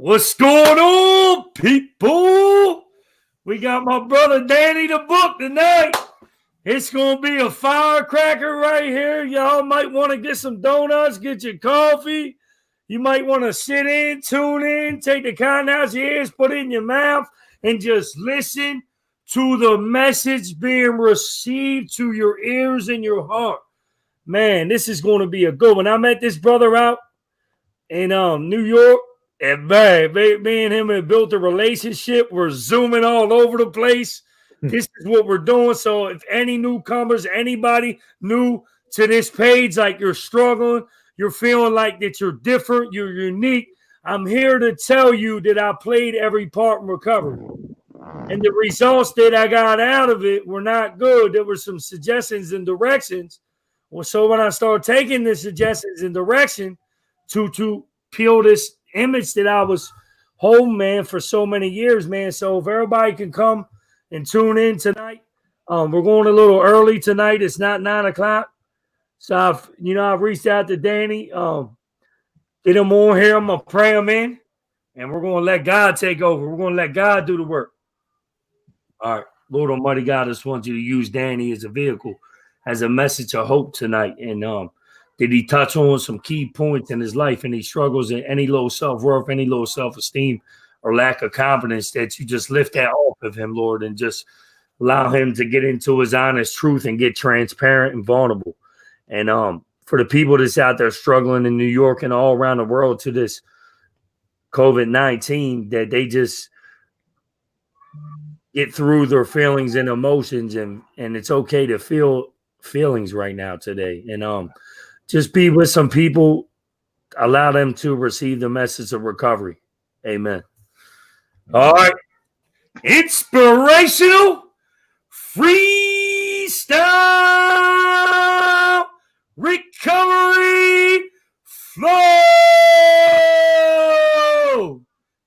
What's going on, people? We got my brother Danny the Book tonight. It's going to be a firecracker right here. Y'all might want to get some donuts, get your coffee. You might want to sit in, tune in, take the cotton out your ears, put it in your mouth, and just listen to the message being received to your ears and your heart. Man, this is going to be a good one. I met this brother out in New York. And man, me and him have built a relationship. We're zooming all over the place. This is what we're doing. So if any newcomers, anybody new to this page, like you're struggling, you're feeling like that you're different, you're unique, I'm here to tell you that I played every part in recovery. And the results that I got out of it were not good. There were some suggestions and directions. Well, so when I started taking the suggestions and direction to peel this image that I was holding, man, for so many years, man. So if everybody can come and tune in tonight, we're going a little early tonight. It's not 9 o'clock. So I've reached out to Danny, get him on here. I'm gonna pray him in, and we're gonna let God take over. We're gonna let God do the work. All right, Lord Almighty God, I just want you to use Danny as a vehicle, as a message of hope tonight, and did he touch on some key points in his life and he struggles in any low self-worth, any low self-esteem or lack of confidence, that you just lift that off of him, Lord, and just allow him to get into his honest truth and get transparent and vulnerable. And for the people that's out there struggling in New York and all around the world to this COVID-19, that they just get through their feelings and emotions, and it's okay to feel feelings right now today. And just be with some people, allow them to receive the message of recovery. Amen. All right. Inspirational freestyle recovery flow.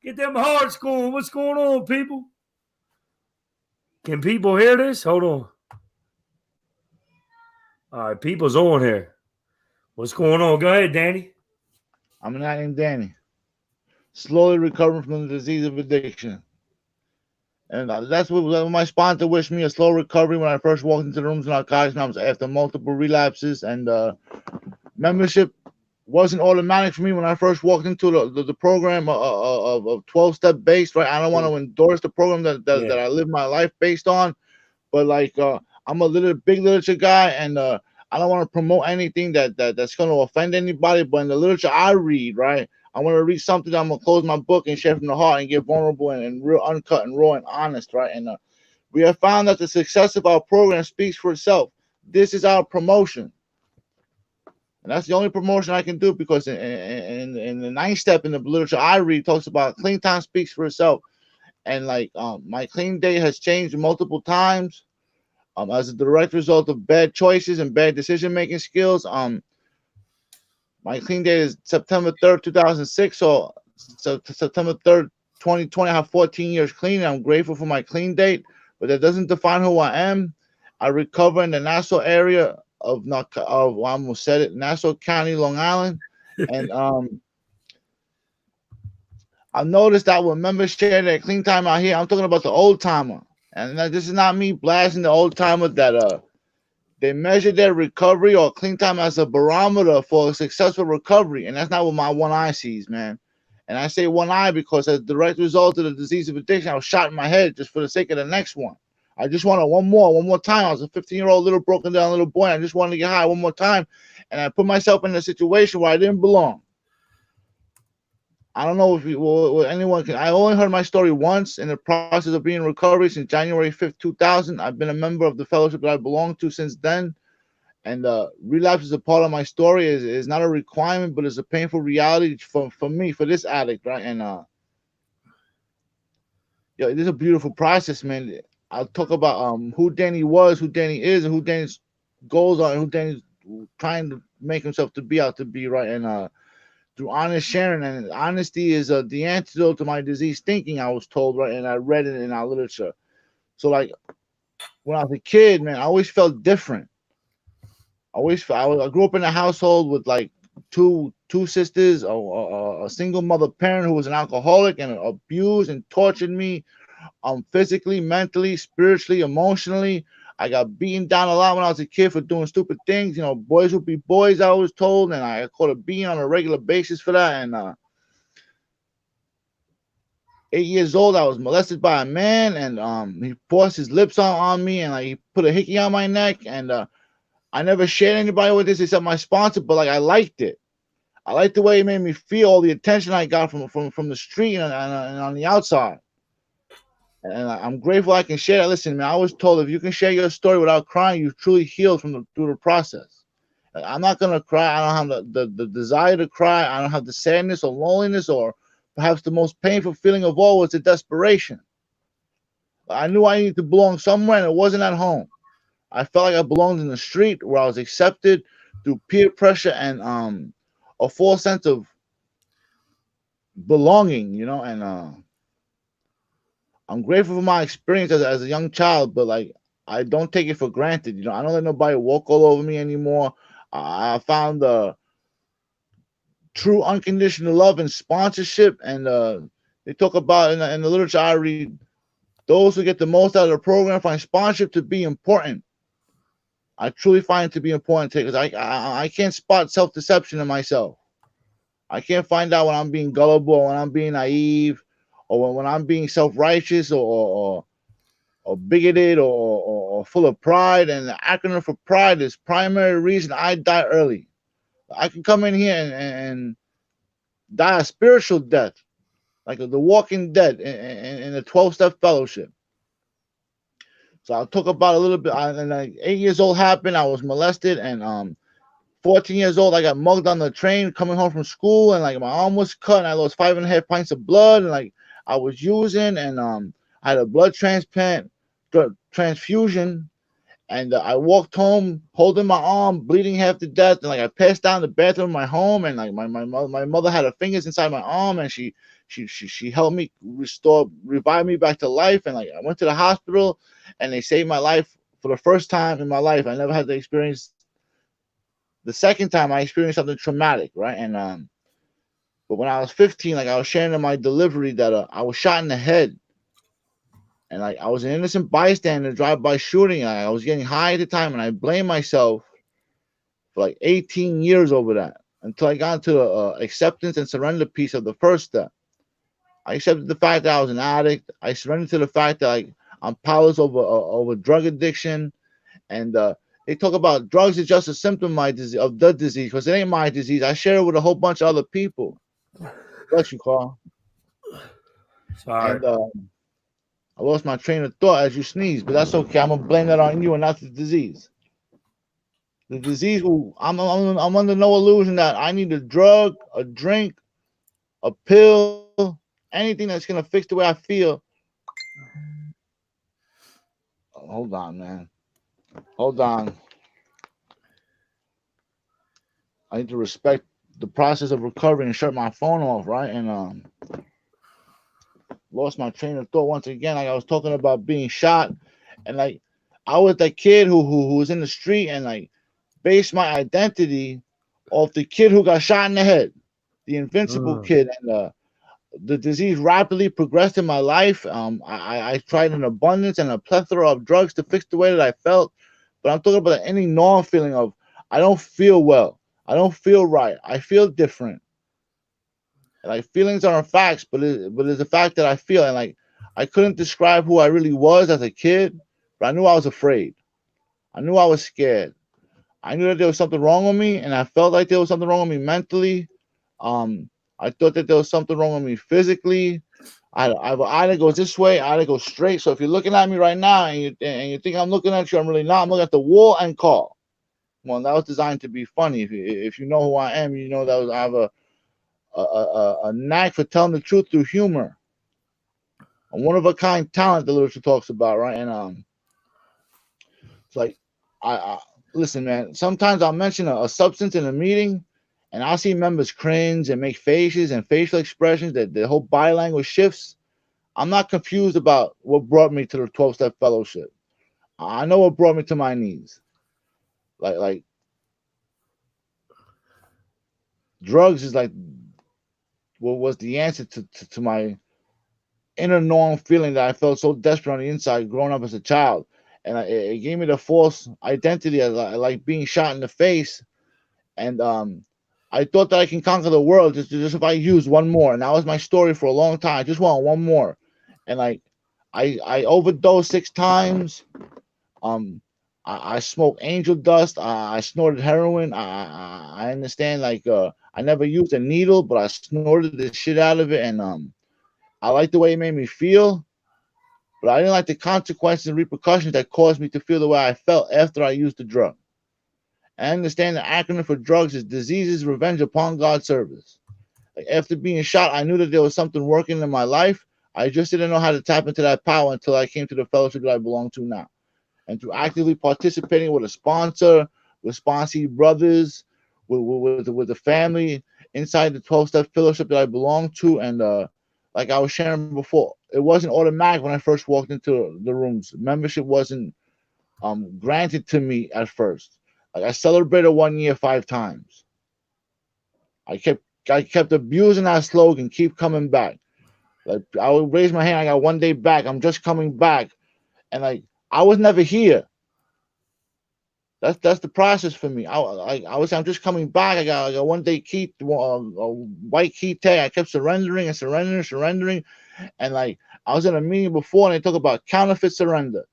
Get them hearts going. What's going on, people? Can people hear this? Hold on. All right, people's on here. What's going on? Go ahead, Danny. I'm not named Danny. Slowly recovering from the disease of addiction. And that's what my sponsor wished me, a slow recovery when I first walked into the rooms in narcotics. And I was after multiple relapses. And membership wasn't automatic for me when I first walked into the program of 12-step based, right? I don't want to endorse the program that I live my life based on. But like I'm a big literature guy, and I don't want to promote anything that's going to offend anybody. But in the literature I read, right, I want to read something that I'm going to close my book and share from the heart and get vulnerable and real uncut and raw and honest, right? And we have found that the success of our program speaks for itself. This is our promotion. And that's the only promotion I can do, because in the 9th step in the literature I read talks about clean time speaks for itself. And like my clean day has changed multiple times. As a direct result of bad choices and bad decision-making skills. My clean date is September 3rd, 2006. So September 3rd, 2020, I have 14 years clean. I'm grateful for my clean date, but that doesn't define who I am. I recover in the Nassau area of I almost said it, Nassau County, Long Island. And I've noticed that when members share their clean time out here, I'm talking about the old timer. And this is not me blasting the old timer, that they measure their recovery or clean time as a barometer for a successful recovery. And that's not what my one eye sees, man. And I say one eye because as a direct result of the disease of addiction, I was shot in my head just for the sake of the next one. I just wanted one more time. I was a 15-year-old little broken down little boy. And I just wanted to get high one more time. And I put myself in a situation where I didn't belong. I don't know if anyone can. I only heard my story once in the process of being in recovery since January 5th, 2000. I've been a member of the fellowship that I belong to since then. And relapse is a part of my story. Is not a requirement, but it's a painful reality for me, for this addict, right? And this is a beautiful process, man. I'll talk about who Danny was, who Danny is, and who Danny's goals are, and who Danny's trying to make himself to be out to be, right? And through honest sharing, and honesty is the antidote to my disease thinking, I was told, right? And I read it in our literature. So like when I was a kid, man, I always felt different. I grew up in a household with like two sisters, a single mother parent who was an alcoholic and abused and tortured me, physically, mentally, spiritually, emotionally. I got beaten down a lot when I was a kid for doing stupid things. You know, boys would be boys, I was told, and I caught a beating on a regular basis for that. And 8 years old, I was molested by a man, and he forced his lips on me, and like he put a hickey on my neck, and I never shared anybody with this except my sponsor, but like I liked it. I liked the way it made me feel, all the attention I got from the street and on the outside. And I'm grateful I can share that. Listen, man, I was told if you can share your story without crying, you've truly healed through the process. I'm not gonna cry. I don't have the desire to cry. I don't have the sadness or loneliness, or perhaps the most painful feeling of all was the desperation. I knew I needed to belong somewhere, and it wasn't at home. I felt like I belonged in the street where I was accepted through peer pressure and a false sense of belonging, you know. And I'm grateful for my experience as a young child, but like I don't take it for granted. You know, I don't let nobody walk all over me anymore. I found true unconditional love and sponsorship, and they talk about in the literature I read, those who get the most out of the program find sponsorship to be important. I truly find it to be important because I can't spot self deception in myself. I can't find out when I'm being gullible, or when I'm being naive, or when I'm being self righteous, or bigoted, or full of pride. And the acronym for pride is primary reason I die early. I can come in here and die a spiritual death, like the walking dead in the 12-step fellowship. So I'll talk about a little bit. And like 8 years old happened, I was molested, and 14 years old, I got mugged on the train coming home from school, and like my arm was cut, and I lost 5.5 pints of blood, and like I was using, and I had a blood transfusion, and I walked home holding my arm, bleeding half to death, and like I passed down the bathroom of my home, and like my mother had her fingers inside my arm, and she helped me revive me back to life, and like I went to the hospital, and they saved my life for the first time in my life. I never had to experience. The second time I experienced something traumatic, right? And but when I was 15, like I was sharing in my delivery that I was shot in the head, and like I was an innocent bystander, drive-by shooting. I was getting high at the time, and I blamed myself for like 18 years over that until I got into the acceptance and surrender piece of the first step. I accepted the fact that I was an addict. I surrendered to the fact that like I'm powerless over drug addiction, and they talk about drugs is just a symptom of the disease, because it ain't my disease. I share it with a whole bunch of other people. Bless you, Carl. Sorry. And I lost my train of thought as you sneezed, but that's okay. I'm gonna blame that on you and not the disease. The disease will. I'm under no illusion that I need a drug, a drink, a pill, anything that's gonna fix the way I feel. Hold on, man. Hold on. I need to respect the process of recovery and shut my phone off, right? And lost my train of thought once again. Like I was talking about being shot, and like I was that kid who was in the street and like based my identity off the kid who got shot in the head, the invincible kid, and the disease rapidly progressed in my life. I tried an abundance and a plethora of drugs to fix the way that I felt, but I'm talking about any gnawing feeling of I don't feel well, I don't feel right, I feel different. Like feelings aren't facts, but it's a fact that I feel, and like I couldn't describe who I really was as a kid, but I knew I was afraid. I knew I was scared. I knew that there was something wrong with me, and I felt like there was something wrong with me mentally. I thought that there was something wrong with me physically. I either go this way, I either go straight. So if you're looking at me right now and you think I'm looking at you, I'm really not. I'm looking at the wall and call. Well, that was designed to be funny. If you know who I am, you know that I have a knack for telling the truth through humor. A one of a kind talent the literature talks about, right? And it's like I listen, man. Sometimes I'll mention a substance in a meeting, and I'll see members cringe and make faces and facial expressions that the whole body language shifts. I'm not confused about what brought me to the 12-step fellowship. I know what brought me to my knees. Like drugs is like what was the answer to my inner norm feeling that I felt so desperate on the inside growing up as a child. And it gave me the false identity of like being shot in the face. And I thought that I can conquer the world just if I use one more. And that was my story for a long time. I just want one more. And like I overdosed 6 times. Um, I smoked angel dust. I snorted heroin. I understand like I never used a needle, but I snorted the shit out of it, and I liked the way it made me feel, but I didn't like the consequences and repercussions that caused me to feel the way I felt after I used the drug. I understand the acronym for drugs is diseases, revenge upon God's service. Like after being shot, I knew that there was something working in my life. I just didn't know how to tap into that power until I came to the fellowship that I belong to now. And through actively participating with a sponsor, with sponsee brothers, with the family inside the 12-step fellowship that I belong to, and like I was sharing before, it wasn't automatic when I first walked into the rooms. Membership wasn't granted to me at first. Like I celebrated 1 year 5 times. I kept I kept abusing that slogan, keep coming back. Like I would raise my hand, I got 1 day back, I'm just coming back. And like I was never here. That's the process for me. I was I'm just coming back. I got 1 day key, a white key tag. I kept surrendering and surrendering, and like I was in a meeting before, and they talk about counterfeit surrender.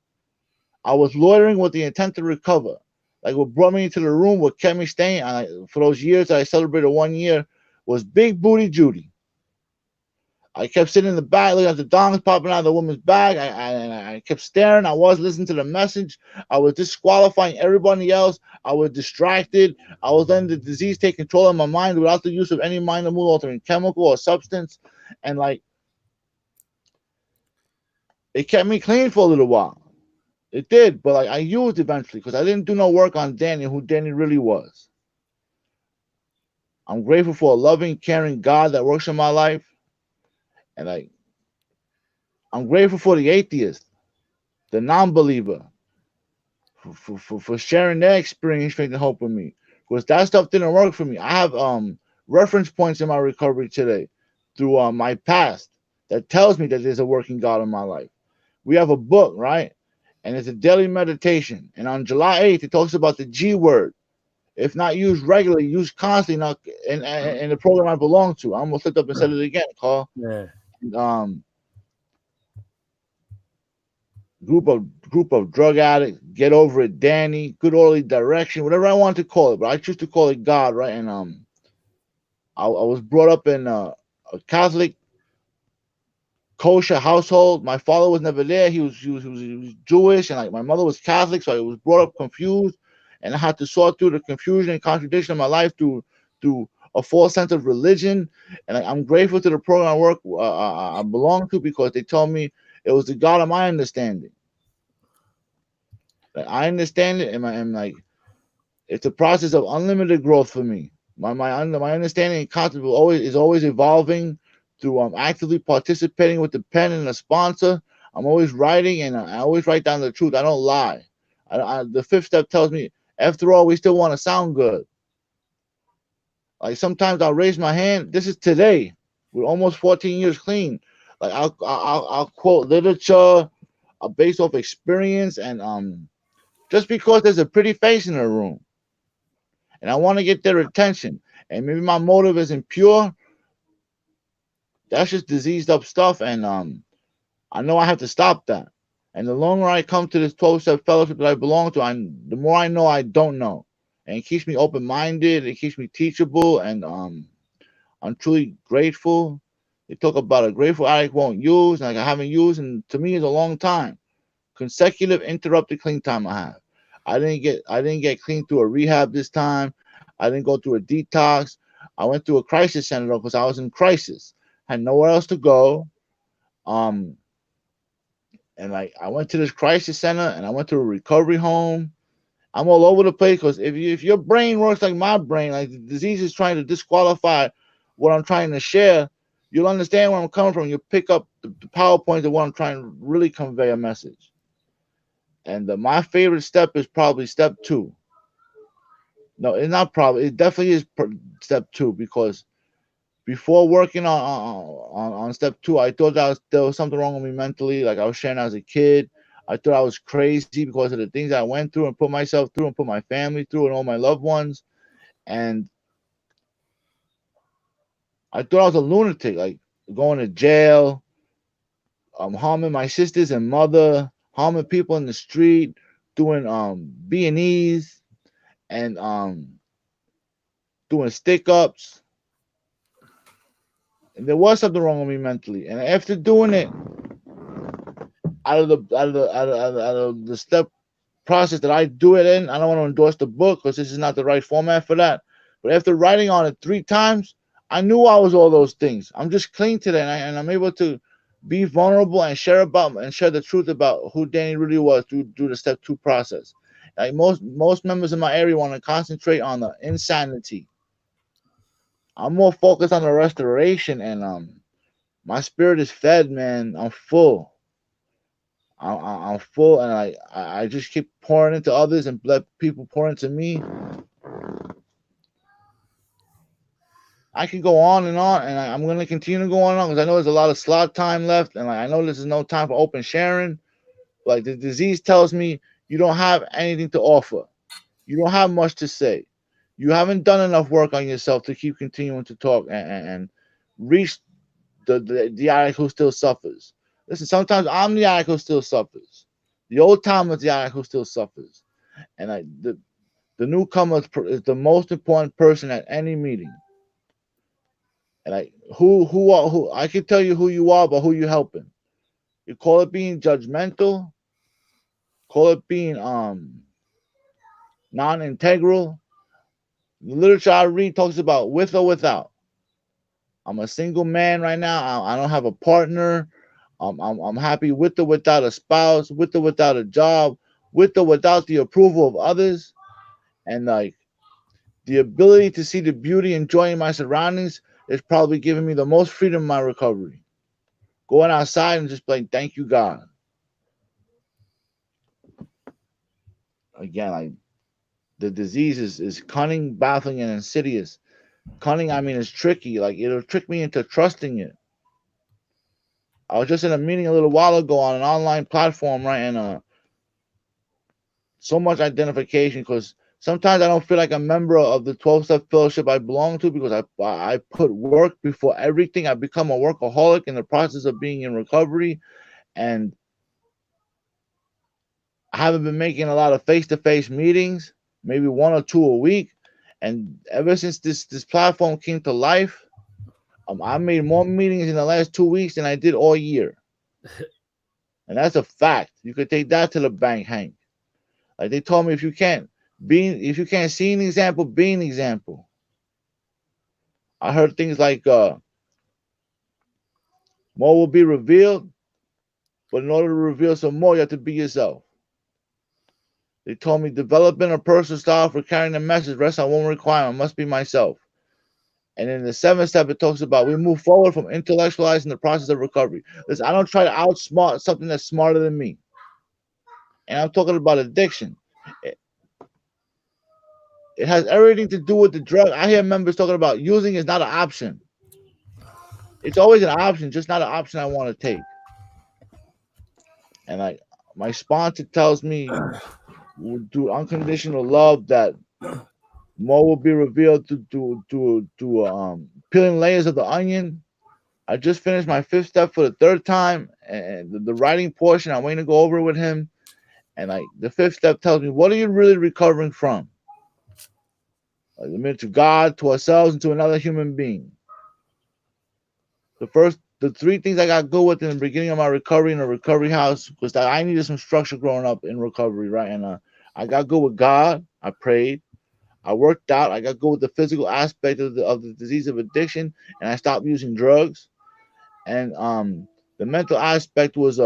I was loitering with the intent to recover. Like what brought me into the room, what kept me staying for those years that I celebrated 1 year was Big Booty Judy. I kept sitting in the back, looking at the dongs popping out of the woman's bag. I kept staring. I was listening to the message. I was disqualifying everybody else. I was distracted. I was letting the disease take control of my mind without the use of any mind or mood altering chemical or substance. And like, it kept me clean for a little while. It did, but like I used eventually because I didn't do no work on Danny, who Danny really was. I'm grateful for a loving, caring God that works in my life. And like, I'm grateful for the atheist, the non-believer, for sharing their experience, faith, and hope with me. Because that stuff didn't work for me. I have reference points in my recovery today through my past that tells me that there's a working God in my life. We have a book, right? And it's a daily meditation. And on July 8th, it talks about the G word. If not used regularly, used constantly not in the program I belong to. I almost slipped up and said it again, Carl. Yeah. Um, group of drug addicts, get over it, Danny, good orderly direction, whatever I want to call it, but I choose to call it God, right? And I was brought up in a Catholic kosher household. My father was never there. He was Jewish, and like my mother was Catholic, so I was brought up confused, and I had to sort through the confusion and contradiction of my life through a false sense of religion. And like, I'm grateful to the program I work I belong to because they told me it was the God of my understanding. Like, I understand it, and like it's a process of unlimited growth for me. My understanding and concept is always evolving through actively participating with the pen and the sponsor. I'm always writing, and I always write down the truth. I don't lie. The fifth step tells me, after all, we still want to sound good. Like sometimes I'll raise my hand. This is today. We're almost 14 years clean. Like I'll quote literature based off experience, and just because there's a pretty face in the room and I want to get their attention, and maybe my motive isn't pure, that's just diseased up stuff, and I know I have to stop that. And the longer I come to this 12-step fellowship that I belong to, the more I know I don't know. And it keeps me open minded, it keeps me teachable, and I'm truly grateful. They talk about a grateful addict won't use, and like I haven't used, and to me, it's a long time. Consecutive interrupted clean time I have. I didn't get clean through a rehab this time. I didn't go through a detox. I went through a crisis center though because I was in crisis. Had nowhere else to go. Um, and like I went to this crisis center and I went to a recovery home. I'm all over the place because if your brain works like my brain, like the disease is trying to disqualify what I'm trying to share, you'll understand where I'm coming from. You'll pick up the PowerPoint of what I'm trying to really convey a message. And my favorite step is probably step 2. No, it's not probably. It definitely is step two, because before working on step two, I thought there was something wrong with me mentally. Like I was sharing as a kid. I thought I was crazy because of the things I went through and put myself through and put my family through and all my loved ones. And I thought I was a lunatic, like going to jail, harming my sisters and mother, harming people in the street, doing B&Es, and doing stick ups. And there was something wrong with me mentally. And after doing it, out of the step process that I do it in, I don't want to endorse the book because this is not the right format for that. But after writing on it 3 times, I knew I was all those things. I'm just clean today, and I'm able to be vulnerable and share the truth about who Danny really was through the step two process. Like most members in my area want to concentrate on the insanity. I'm more focused on the restoration, and my spirit is fed, man. I'm full. I'm full, and I just keep pouring into others and let people pour into me. I could go on and on, and I'm going to continue to go on and on because I know there's a lot of slot time left, and I know this is no time for open sharing. Like the disease tells me, you don't have anything to offer. You don't have much to say. You haven't done enough work on yourself to keep continuing to talk and reach the addict who still suffers. Listen, sometimes I'm the addict who still suffers. The old timer is the addict who still suffers. And the newcomer is the most important person at any meeting. And who I can tell you who you are, but who you helping. You call it being judgmental, call it being non-integral. The literature I read talks about with or without. I'm a single man right now. I don't have a partner. I'm happy with or without a spouse, with or without a job, with or without the approval of others. And like the ability to see the beauty and joy in my surroundings is probably giving me the most freedom in my recovery. Going outside and just like, thank you, God. Again, like the disease is cunning, baffling, and insidious. Cunning, I mean, is tricky. Like it'll trick me into trusting it. I was just in a meeting a little while ago on an online platform, right? And so much identification because sometimes I don't feel like a member of the 12 step fellowship I belong to because I put work before everything. I become a workaholic in the process of being in recovery, and I haven't been making a lot of face to face meetings, maybe one or two a week. And ever since this platform came to life, I made more meetings in the last 2 weeks than I did all year, and that's a fact. You could take that to the bank, Hank. Like they told me, if you can't see an example, be an example. I heard things like more will be revealed, but in order to reveal some more, you have to be yourself. They told me developing a personal style for carrying the message rests on one requirement: I must be myself. And in the seventh step, it talks about we move forward from intellectualizing the process of recovery. Listen, I don't try to outsmart something that's smarter than me. And I'm talking about addiction. It, it has everything to do with the drug. I hear members talking about using is not an option. It's always an option, just not an option I want to take. And like my sponsor tells me through unconditional love that more will be revealed to peeling layers of the onion. I just finished my fifth step for the third time, and the writing portion I'm waiting to go over it with him. And like the fifth step tells me, what are you really recovering from? Like admit to God, to ourselves, and to another human being. The three things I got good with in the beginning of my recovery in a recovery house was that I needed some structure growing up in recovery, right? And I got good with God. I prayed. I worked out. I got good with the physical aspect of the disease of addiction, and I stopped using drugs. And the mental aspect was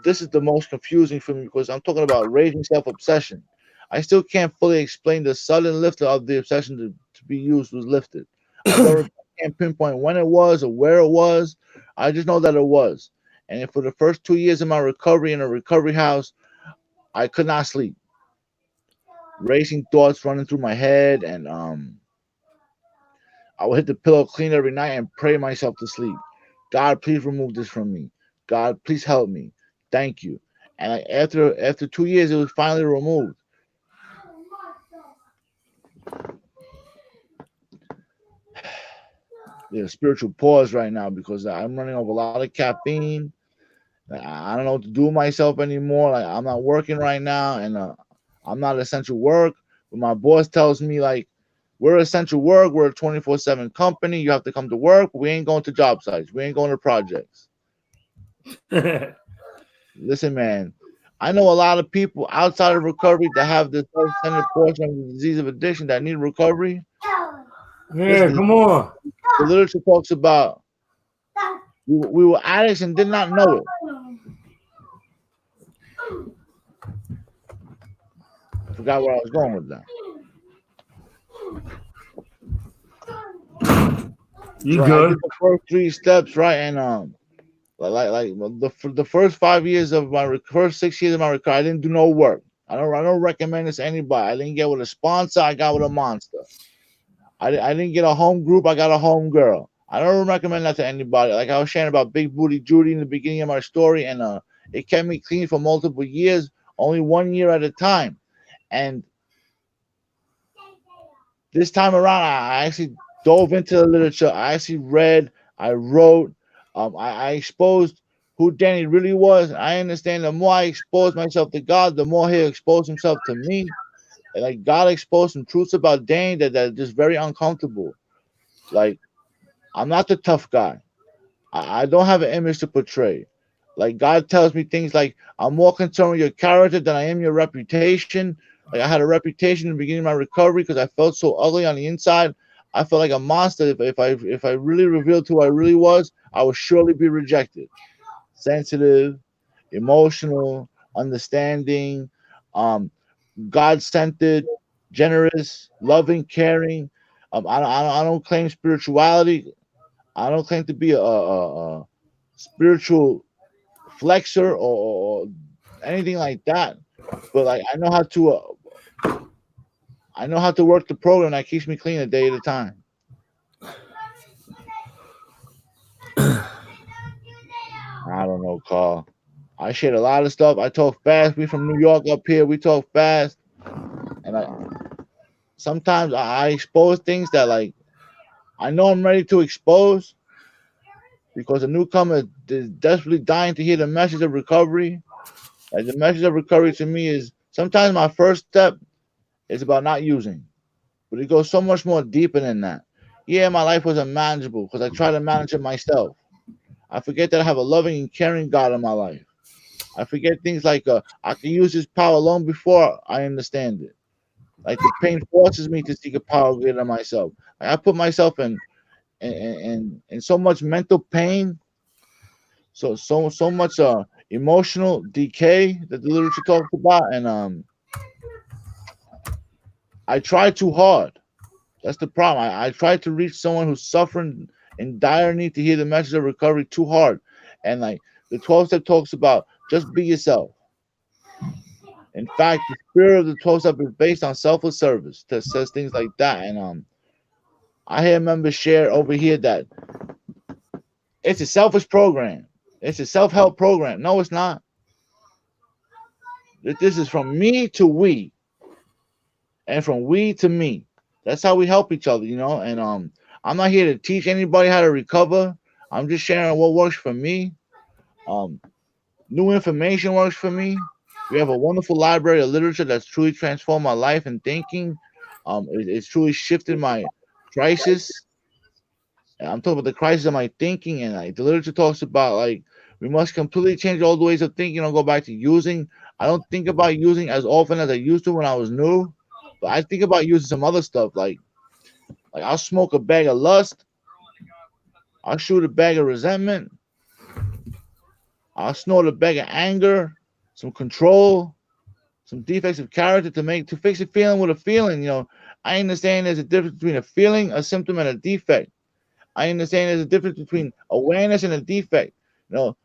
this is the most confusing for me because I'm talking about raging self obsession. I still can't fully explain the sudden lift of the obsession to be used was lifted. I can't pinpoint when it was or where it was. I just know that it was. And for the first 2 years of my recovery in a recovery house, I could not sleep. racing thoughts running through my head, and I would hit the pillow clean every night and pray myself to sleep. God, please remove this from me. God, please help me. Thank you. And like after 2 years, it was finally removed. There's a spiritual pause right now because I'm running off a lot of caffeine. I don't know what to do with myself anymore. Like I'm not working right now, and I'm not essential work. But my boss tells me like, we're essential work. We're a 24/7 company. You have to come to work. We ain't going to job sites. We ain't going to projects. Listen, man. I know a lot of people outside of recovery that have this self-centered portion of the disease of addiction that need recovery. Yeah, Listen, come on. the literature talks about we were addicts and did not know it. I forgot where I was going with that. You So I did good? the first three steps right, and the first 5 years of my first 6 years of my recovery, I didn't do no work. I don't recommend this to anybody. I didn't get with a sponsor. I got with a monster. I didn't get a home group. I got a home girl. I don't recommend that to anybody. Like I was sharing about Big Booty Judy in the beginning of my story, and it kept me clean for multiple years, only 1 year at a time. And this time around, I actually dove into the literature. I actually read, I wrote, I exposed who Danny really was. I understand the more I expose myself to God, the more He'll expose Himself to me. And like God exposed some truths about Danny that are just very uncomfortable. Like I'm not the tough guy. I don't have an image to portray. Like God tells me things like I'm more concerned with your character than I am your reputation. Like I had a reputation in the beginning of my recovery because I felt so ugly on the inside. I felt like a monster. If I really revealed who I really was, I would surely be rejected. Sensitive, emotional, understanding, um, God centered, generous, loving, caring. I don't claim spirituality. I don't claim to be a spiritual flexor or anything like that. But like I know how to work the program that keeps me clean a day at a time. I don't know, Carl. I shared a lot of stuff. I talk fast. We from New York up here. We talk fast, and sometimes I expose things that like I know I'm ready to expose because a newcomer is desperately dying to hear the message of recovery. Like the message of recovery to me is sometimes my first step is about not using. But it goes so much more deeper than that. Yeah, my life was unmanageable because I tried to manage it myself. I forget that I have a loving and caring God in my life. I forget things like I can use His power long before I understand it. Like the pain forces me to seek a power greater than myself. Like I put myself in so much mental pain, so much emotional decay that the literature talks about, and I try too hard. That's the problem. I try to reach someone who's suffering in dire need to hear the message of recovery too hard. And like the 12 step talks about just be yourself. In fact, the spirit of the 12 step is based on selfless service that says things like that. And I hear members share over here that it's a selfish program. It's a self-help program. No, it's not. This is from me to we and from we to me. That's how we help each other, and I'm not here to teach anybody how to recover. I'm just sharing what works for me. Um, New information works for me. We have a wonderful library of literature that's truly transformed my life and thinking. It's truly shifted my crisis. And I'm talking about the crisis of my thinking, and like the literature talks about like we must completely change all the ways of thinking and go back to using. I don't think about using as often as I used to when I was new, but I think about using some other stuff like I'll smoke a bag of lust, I'll shoot a bag of resentment, I'll snort a bag of anger, some control, some defects of character to fix a feeling with a feeling. I understand there's a difference between a feeling, a symptom, and a defect. I understand there's a difference between awareness and a defect. You know,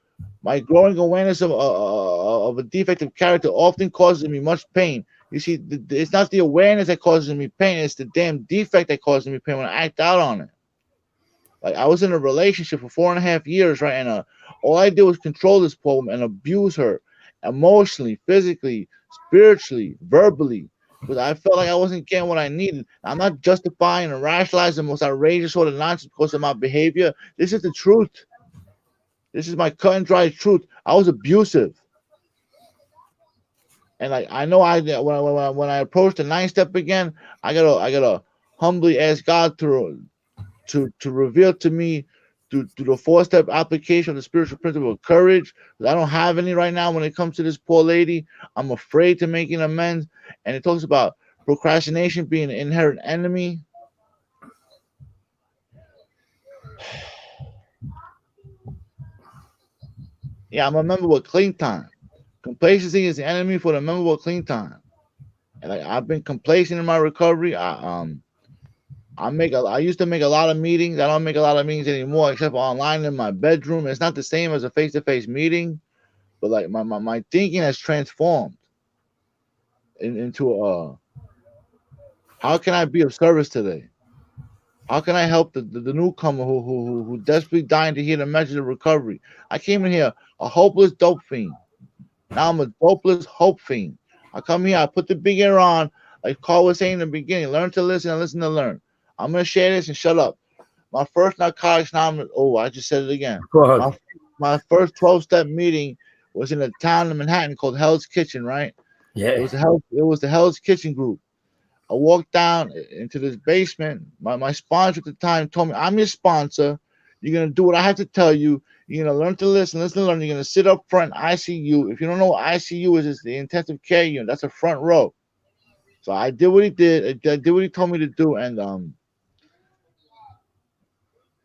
my growing awareness of a defective character often causes me much pain. You see, it's not the awareness that causes me pain. It's the damn defect that causes me pain when I act out on it. Like I was in a relationship for 4.5 years, right? And all I did was control this poem and abuse her emotionally, physically, spiritually, verbally, because I felt like I wasn't getting what I needed. I'm not justifying and rationalizing the most outrageous sort of nonsense because of my behavior. This is the truth. This is my cut and dry truth. I was abusive. And like I know when I approach the ninth step again, I gotta humbly ask God to reveal to me through the four-step application of the spiritual principle of courage. 'Cause I don't have any right now when it comes to this poor lady. I'm afraid to making amends. And it talks about procrastination being an inherent enemy. Yeah, I'm a member with clean time. Complacency is the enemy for the member with clean time. And like I've been complacent in my recovery. I used to make a lot of meetings. I don't make a lot of meetings anymore, except online in my bedroom. It's not the same as a face-to-face meeting, but like my thinking has transformed into how can I be of service today? How can I help the newcomer who desperately dying to hear the message of recovery? I came in here a hopeless dope fiend. Now I'm a dopeless hope fiend. I come here, I put the big ear on, like Carl was saying in the beginning, learn to listen and listen to learn. I'm gonna share this and shut up. My first narcotics anonymous. Oh, I just said it again. Go ahead. My first 12-step meeting was in a town in Manhattan called Hell's Kitchen. Right? Yeah. It was the Hell's Kitchen group. I walked down into this basement. My sponsor at the time told me, "I'm your sponsor. You're gonna do what I have to tell you. You're gonna learn to listen to learn. You're gonna sit up front ICU. If you don't know what ICU is, it's the intensive care unit. That's a front row." So I did what he did. I did what he told me to do, and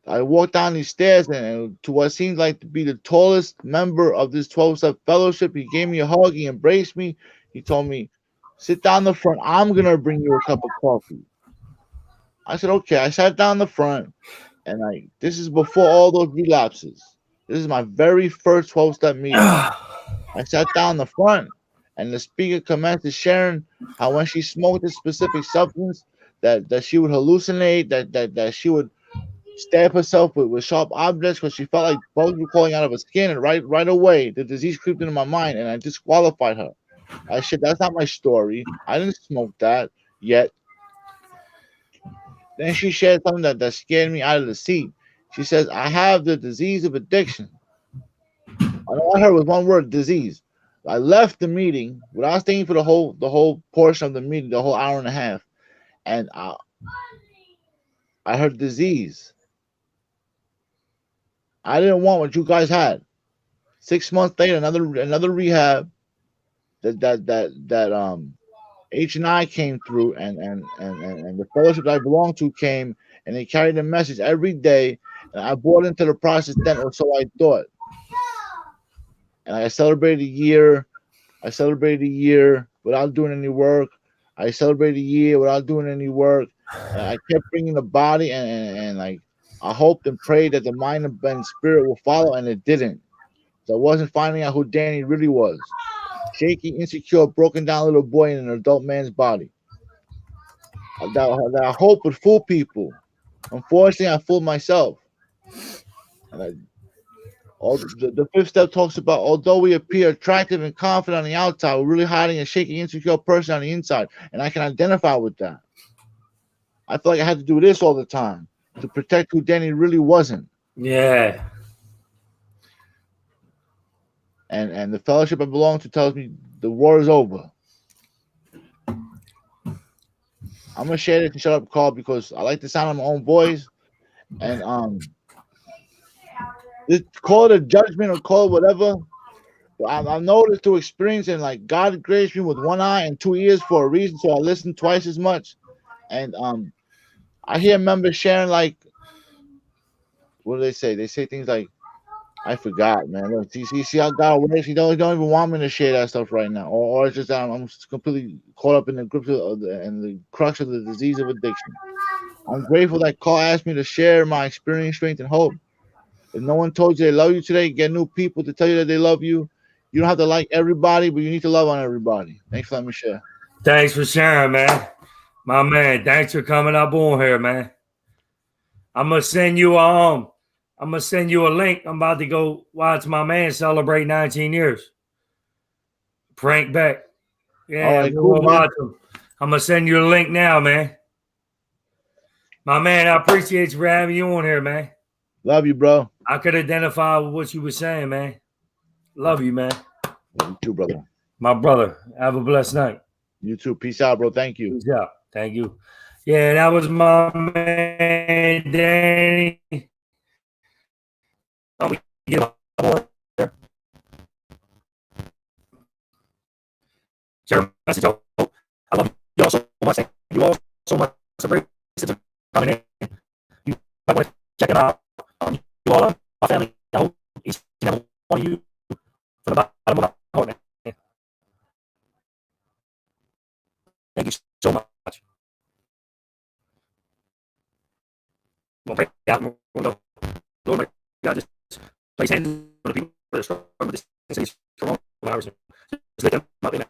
I walked down these stairs and to what seemed like to be the tallest member of this 12-step fellowship. He gave me a hug. He embraced me. He told me, "Sit down the front. I'm gonna bring you a cup of coffee." I said, "Okay." I sat down the front, and this is before all those relapses. This is my very first 12-step meeting. I sat down the front, and the speaker commenced sharing how when she smoked a specific substance, that she would hallucinate, that she would stab herself with sharp objects because she felt like bugs were crawling out of her skin, and right away the disease creeped into my mind, and I disqualified her. I said, "That's not my story. I didn't smoke that yet." Then she shared something that scared me out of the seat. She says, "I have the disease of addiction." All I heard was one word: disease. I left the meeting without staying for the whole portion of the meeting, the whole hour and a half, and I heard disease. I didn't want what you guys had. 6 months later, another rehab that H&I came through, and the fellowship that I belonged to came, and they carried the message every day, and I bought into the process then, or so I thought. And I celebrated a year. I celebrated a year without doing any work. I celebrated a year without doing any work. And I kept bringing the body, and like I hoped and prayed that the mind and spirit will follow, and it didn't. So I wasn't finding out who Danny really was. Shaky, insecure, broken down little boy in an adult man's body. That I hope would fool people. Unfortunately, I fooled myself. And the fifth step talks about although we appear attractive and confident on the outside, we're really hiding a shaky, insecure person on the inside. And I can identify with that. I feel like I had to do this all the time to protect who Danny really wasn't. Yeah. And the fellowship I belong to tells me the war is over. I'm gonna share this and shut up, Carl, because I like the sound of my own voice. And call it a judgment or call it whatever. I noticed through experience, and like God graced me with one eye and two ears for a reason, so I listen twice as much. And I hear members sharing like, what do they say? They say things like, "I forgot, man. Look, see how God works. He don't even want me to share that stuff right now, or it's just that I'm just completely caught up in the grips of the crux of the disease of addiction." I'm grateful that Carl asked me to share my experience, strength, and hope. If no one told you they love you today, get new people to tell you that they love you. You don't have to like everybody, but you need to love on everybody. Thanks for letting me share. Thanks for sharing, man. My man, thanks for coming up on here, man. I'm gonna send you a link. I'm about to go watch my man celebrate 19 years. Prank back. Yeah, All right, we're cool, gonna man. watch him. I'm gonna send you a link now, man. My man, I appreciate you for having you on here, man. Love you, bro. I could identify with what you were saying, man. Love you, man. You too, brother. My brother. Have a blessed night. You too. Peace out, bro. Thank you. Peace out. Thank you. Yeah, that was my man, Danny. Oh, we get him on there. Share a message. Oh, I love you all so much. Thank you all so much. It's a great message coming in. You might want to check it out. You all are my family. I hope each and every one of you from the bottom of my heart, man. Thank you so much. We'll pray out. We'll go. Lord, my God, just place hands on the people that are struggling with this coronavirus. Just lift them up, amen.